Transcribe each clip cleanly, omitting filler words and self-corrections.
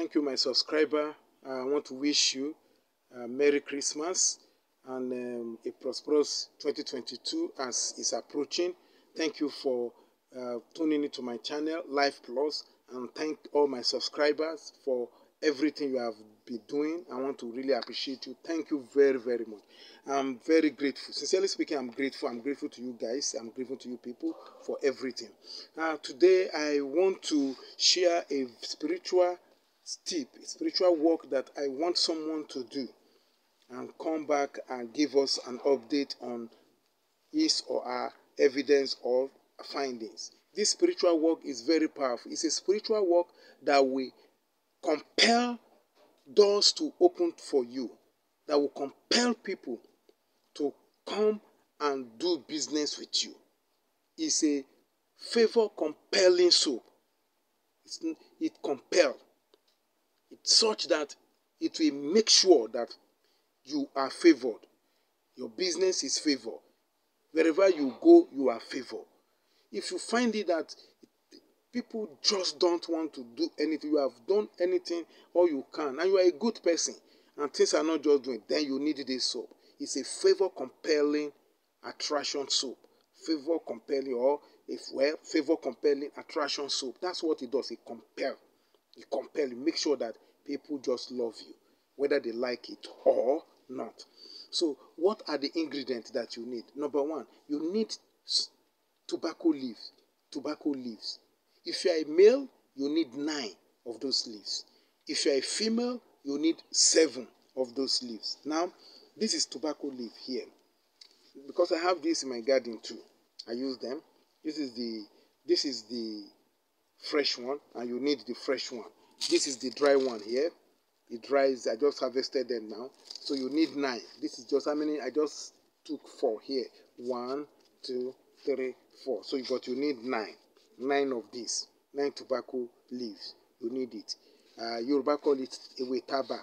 Thank you, my subscriber. I want to wish you Merry Christmas and a prosperous 2022 as is approaching. Thank you for tuning into my channel, Life Plus, and thank all my subscribers for everything you have been doing. I want to really appreciate you. Thank you very, very much. I'm very grateful. Sincerely speaking, I'm grateful. I'm grateful to you guys. I'm grateful to you people for everything. Today, I want to share a spiritual work that I want someone to do and come back and give us an update on his or her evidence or findings. This spiritual work is very powerful. It's a spiritual work that will compel doors to open for you, that will compel people to come and do business with you. It's a favor compelling soap. It compels. It's such that it will make sure that you are favored. Your business is favored. Wherever you go, you are favored. If you find it that people just don't want to do anything, you have done anything all you can, and you are a good person, and things are not just doing, then you need this soap. It's a favor compelling attraction soap. Favor compelling favor compelling attraction soap. That's what it does. It compels. You compel, you make sure that people just love you, whether they like it or not. So, what are the ingredients that you need? Number one, you need tobacco leaves. Tobacco leaves. If you are a male, you need 9 of those leaves. If you are a female, you need 7 of those leaves. Now, this is tobacco leaf here. Because I have this in my garden too. I use them. This is the fresh one, and you need the fresh one. This is the dry one here. The dry is, I just harvested them now. So you need 9. This is just how many? I just took 4 here. 1, 2, 3, 4. So you need 9. 9 of these. 9 tobacco leaves. You need it. Yoruba call it ewe taba.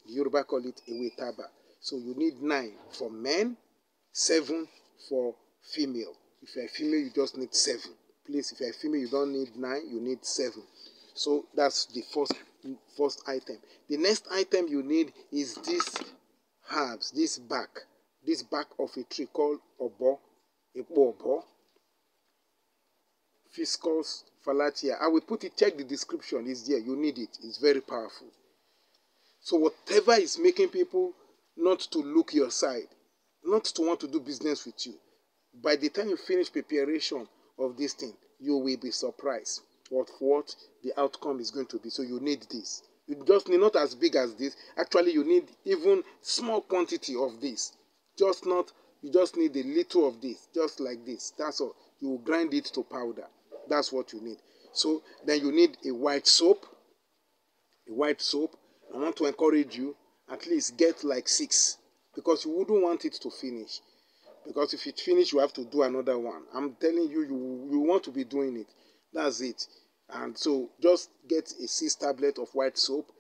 Yoruba call it ewe taba. So you need 9 for men, 7 for female. If you're a female, you just need 7. Please, if you're a female, you don't need 9, you need 7. So that's the first item. The next item you need is these herbs, this bark of a tree called Obo, Epo Obo, Ficus Platyphiylla. I will put it, check the description, it's there, you need it, it's very powerful. So whatever is making people not to look your side, not to want to do business with you, by the time you finish preparation of this thing, you will be surprised what the outcome is going to be. So you need this. You just need not as big as this. Actually, you need even small quantity of this. You just need a little of this, just like this. That's all. You will grind it to powder. That's what you need. So then you need a white soap. A white soap. I want to encourage you, at least get like 6, because you wouldn't want it to finish. Because if it finish, you have to do another one. I'm telling you, you want to be doing it. That's it. And so just get a 6 tablet of white soap.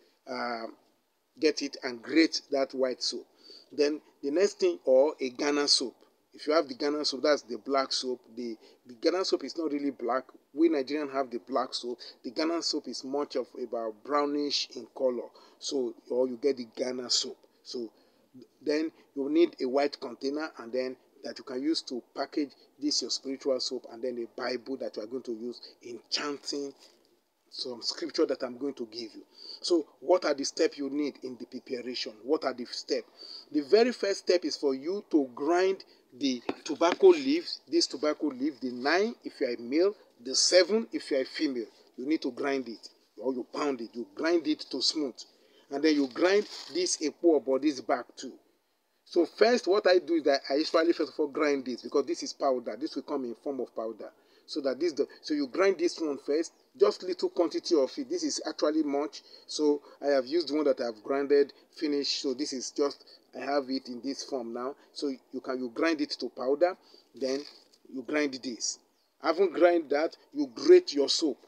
Get it and grate that white soap. Then the next thing, or a Ghana soap. If you have the Ghana soap, that's the black soap. The Ghana soap is not really black. We Nigerians have the black soap. The Ghana soap is much of about brownish in color. So, or you get the Ghana soap. So then you need a white container, and then that you can use to package this your spiritual soap, and then a Bible that you are going to use in chanting some scripture that I'm going to give you. So what are the steps you need in the preparation? What are the steps? The very first step is for you to grind the tobacco leaves, this tobacco leaf, the 9 if you are a male, the 7 if you are a female. You need to grind it, or you pound it. You grind it to smooth. And then you grind this Epo Obo, this back too. So first, what I do is that I usually first of all grind this, because this is powder. This will come in form of powder. So that so you grind this one first, just little quantity of it. This is actually much. So I have used one that I have grinded, finished. So this is just, I have it in this form now. So you grind it to powder, then you grind this. Having grind that, you grate your soap.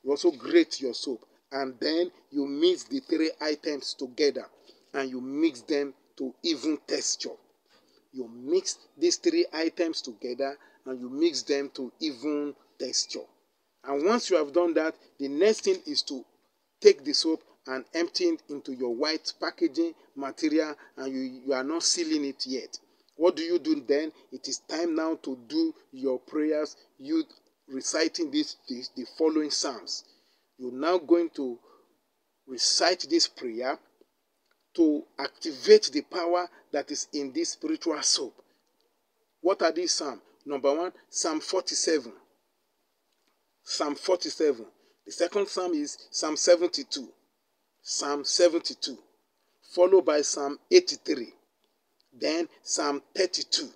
You also grate your soap, and then you mix the 3 items together, and you mix them to even texture. You mix these 3 items together, and you mix them to even texture. And once you have done that, the next thing is to take the soap and emptying it into your white packaging material, and you are not sealing it yet. What do you do then? It is time now to do your prayers. You reciting the following psalms. You're now going to recite this prayer to activate the power that is in this spiritual soap. What are these psalms? Number one, Psalm 47. Psalm 47. The second psalm is Psalm 72. Psalm 72. Followed by Psalm 83. Then Psalm 32.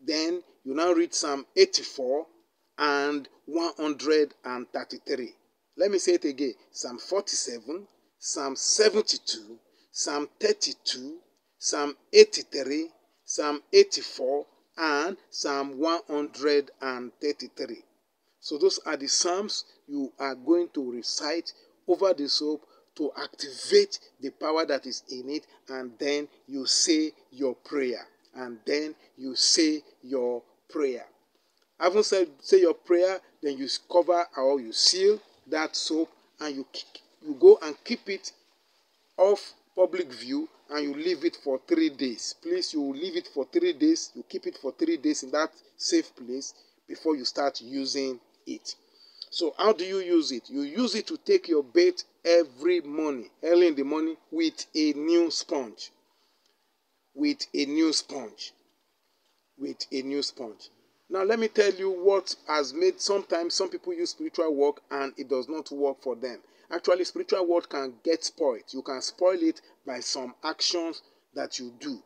Then you now read Psalm 84 and 133. Let me say it again. Psalm 47, Psalm 72, Psalm 32, Psalm 83, Psalm 84, and Psalm 133. So those are the psalms you are going to recite over the soap to activate the power that is in it, and then you say your prayer. And then you say your prayer. Having said say your prayer, then you cover or you seal that soap, and you go and keep it off public view, and you leave it for 3 days. Please, you leave it for 3 days. You keep it for 3 days in that safe place before you start using it. So how do you use it? You use it to take your bath every morning, early in the morning, with a new sponge. With a new sponge. With a new sponge. Now let me tell you what has made sometimes some people use spiritual work and it does not work for them. Actually, spiritual work can get spoiled. You can spoil it by some actions that you do,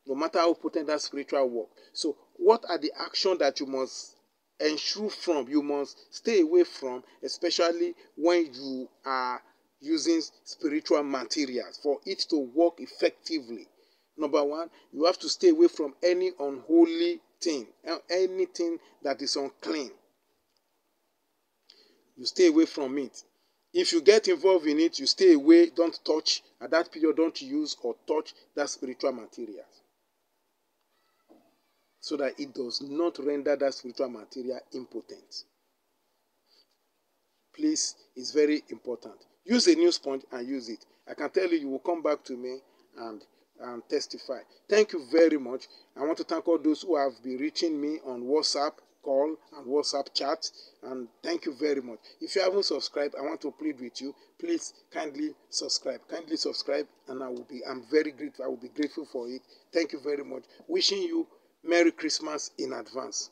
no matter how potent that spiritual work. So what are the actions that you must ensure from, you must stay away from, especially when you are using spiritual materials for it to work effectively? Number one, you have to stay away from any unholy thing, anything that is unclean. You stay away from it. If you get involved in it, you stay away, don't touch. At that period, don't use or touch that spiritual material, so that it does not render that spiritual material impotent. Please, it's very important. Use a new sponge and use it. I can tell you, you will come back to me and testify. Thank you very much. I want to thank all those who have been reaching me on WhatsApp call and WhatsApp chat, and thank you very much. If you haven't subscribed, I want to plead with you, please kindly subscribe. Kindly subscribe, and I'm very grateful. I will be grateful for it. Thank you very much. Wishing you Merry Christmas in advance.